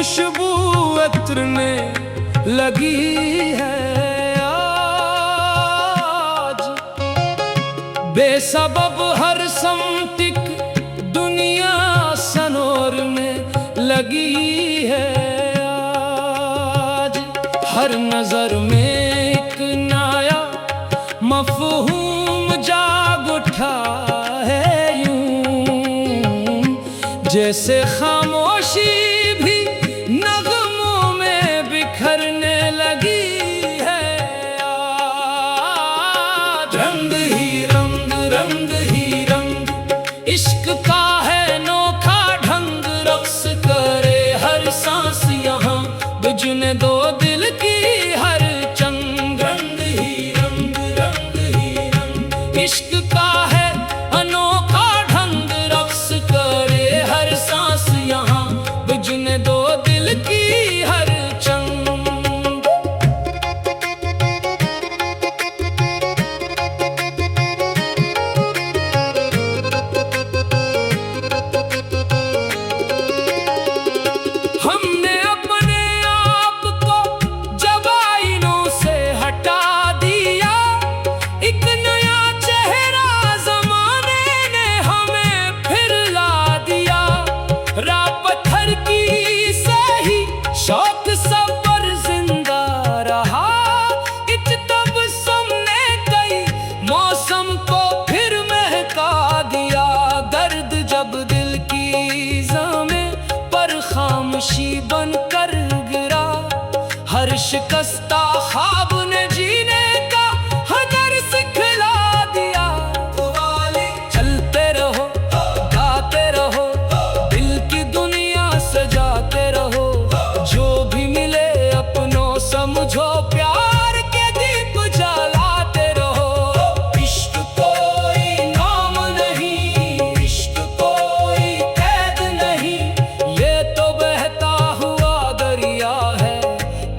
खुशबू अतरने लगी है आज। बेसबब हर समतिक दुनिया सनोर में लगी है आज। हर नजर में एक नया मफहूम जाग उठा है यूं, जैसे खामोशी भी नगमों में बिखरने लगी है आज। रंग ही रंग, रंग ही रंग, इश्क का है नोखा ढंग। रक्स करे हर सांस यहाँ, बुझने दो दिल की हर चंग। रंग ही रंग, रंग ही रंग, इश्क का है अनोखा ढंग। रक्स करे हर सांस यहाँ, बुझने दो दिल की हर चंग। हमने अपने आप को जब आईनों से हटा दिया, एक नया चेहरा जमाने ने हमें फिर ला दिया। राह पत्थर की सही शौक सब पर जिंदा रहा। इत तबस्सुम ने कई मौसम को फिर महका दिया। दर्द जब दिल की ज़मीं पर खामोशी बनकर गिरा, हर शिकस्ता ख्वाब ने जीने का हुनर सिखला दिया। चलते रहो, गाते रहो, दिल की दुनिया सजाते रहो। जो भी मिले अपनों समझो, प्यार के दीप जलाते रहो। इश्क कोई नाम नहीं, इश्क कोई कैद नहीं, ये तो बहता हुआ दरिया है,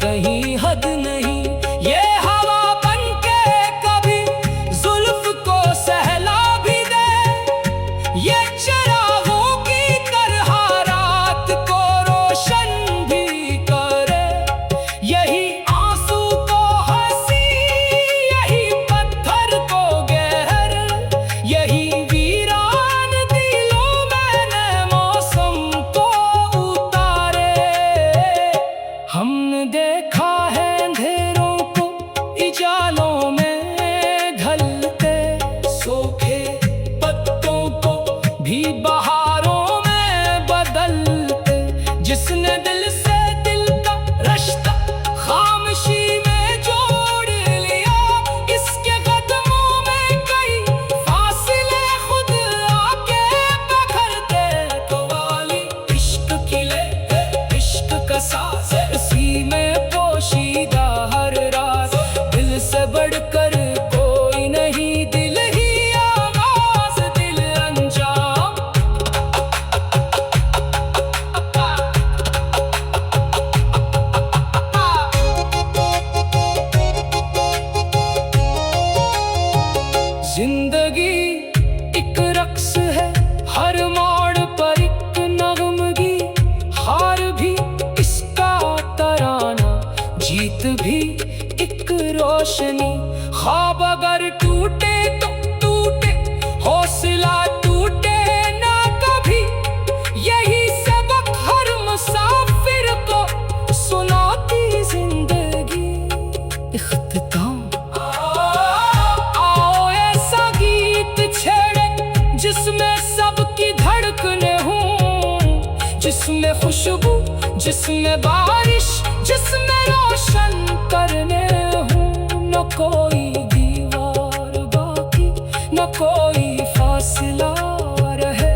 कहीं हद नहीं। ये हवा बनके कभी जुल्फ को सहला भी दे, ये चिरागों की तरह रात को रोशन भी करे। यही आंसू को हंसी, यही पत्थर को गहर, यही वीरान दिलों में नए मौसम को उतारे। हमने देखा है अंधेरों को इजालों में ढलते, सूखे पत्तों को भी बहारों में बदलते। जिसने दिल से दिल का रिश्ता खामोशी में जोड़ लिया, इसके कदमों में कई फासले खुद आके पकड़ते। कवाली इश्क खिले, इश्क का साज, इसी में पोशीदा हर राज। दिल से बढ़कर कोई नहीं, दिल ही आगाज, दिल अंजाम। जिंदगी एक रक्स है, हर मोड़ पर एक नगमगी। हार भी इसका तराना, जीत भी एक रोशनी। ख्वाब अगर टूटे तो टूटे, हौसला टूटे ना कभी। यही सबक हर मुसाफिर को सुनाती जिंदगी। इख्तिताम आओ ऐसा गीत छेड़े, जिसमें सबकी धड़कनें हों, जिसमें खुशबू, जिसमें बारिश, जिसमें रोशन करने हों। न कोई दीवार बाकी, न कोई फासला रहे,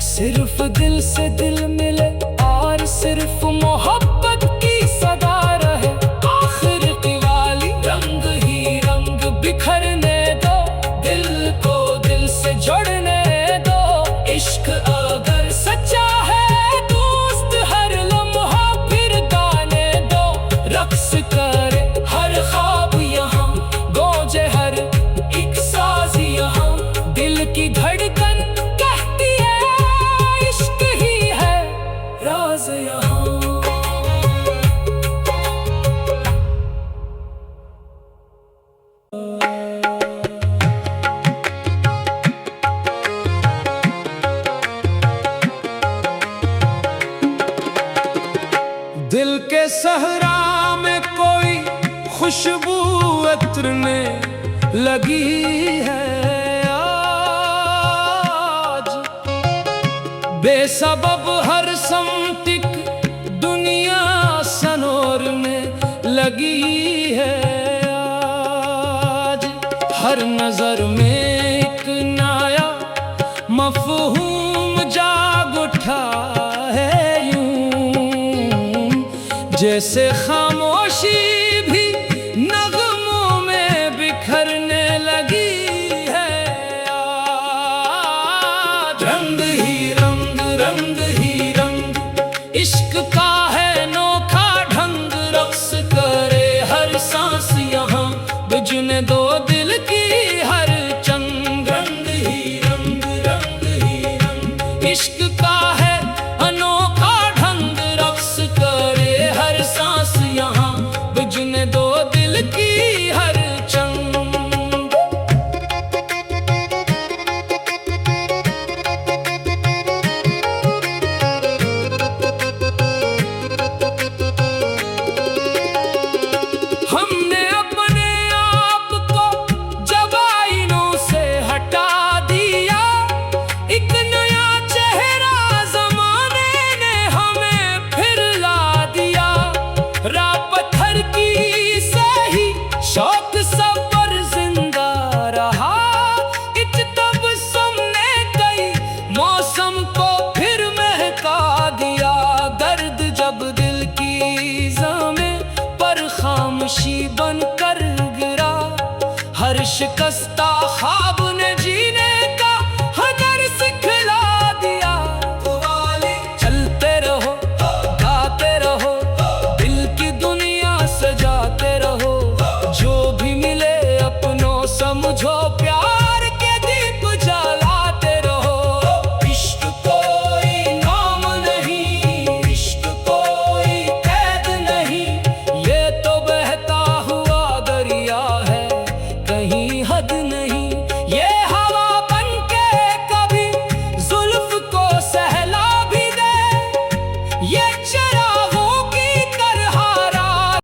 सिर्फ दिल से दिल मिले और सिर्फ मोहब्बत की सदा रहे। आखिर क़वाली रंग ही रंग, बिखरने दो, दिल को दिल से जोड़ने दो। इश्क अगर सच्चा है दोस्त, हर लम्हा फिर गाने दो। रक्स करे हर ख्वाब यहाँ, सहरा में कोई खुशबू अतरने लगी है आज। बेसबब हर समतिक दुनिया सनोरने लगी है आज। हर नजर में एक नया मफहूम जाग उठा है यूं, जैसे खामोशी भी नगमों में बिखरने लगी है आज। रंग ही रंग, रंग ही रंग, इश्क का है नोखा ढंग, रक्स करे हर सांस यहाँ, बिजने दो दिल की हर चंग। रंग ही रंग, रंग ही रंग, इश्क का है अनोखा ढंग, रक्स करे हर सांस यहाँ, बिजने दो दिल की हर चंग। हमने अपने आप को जब आईनों से हटा दिया, एक नया चेहरा जमाने ने हमें फिर ला दिया। राह पत्थर की सही शौक सब पर जिंदा रहा, इत तबस्सुम ने कई मौसम को फिर महका दिया। दर्द जब दिल की ज़मीं पर खामोशी बनकर गिरा, हर शिकस्ता ख्वाब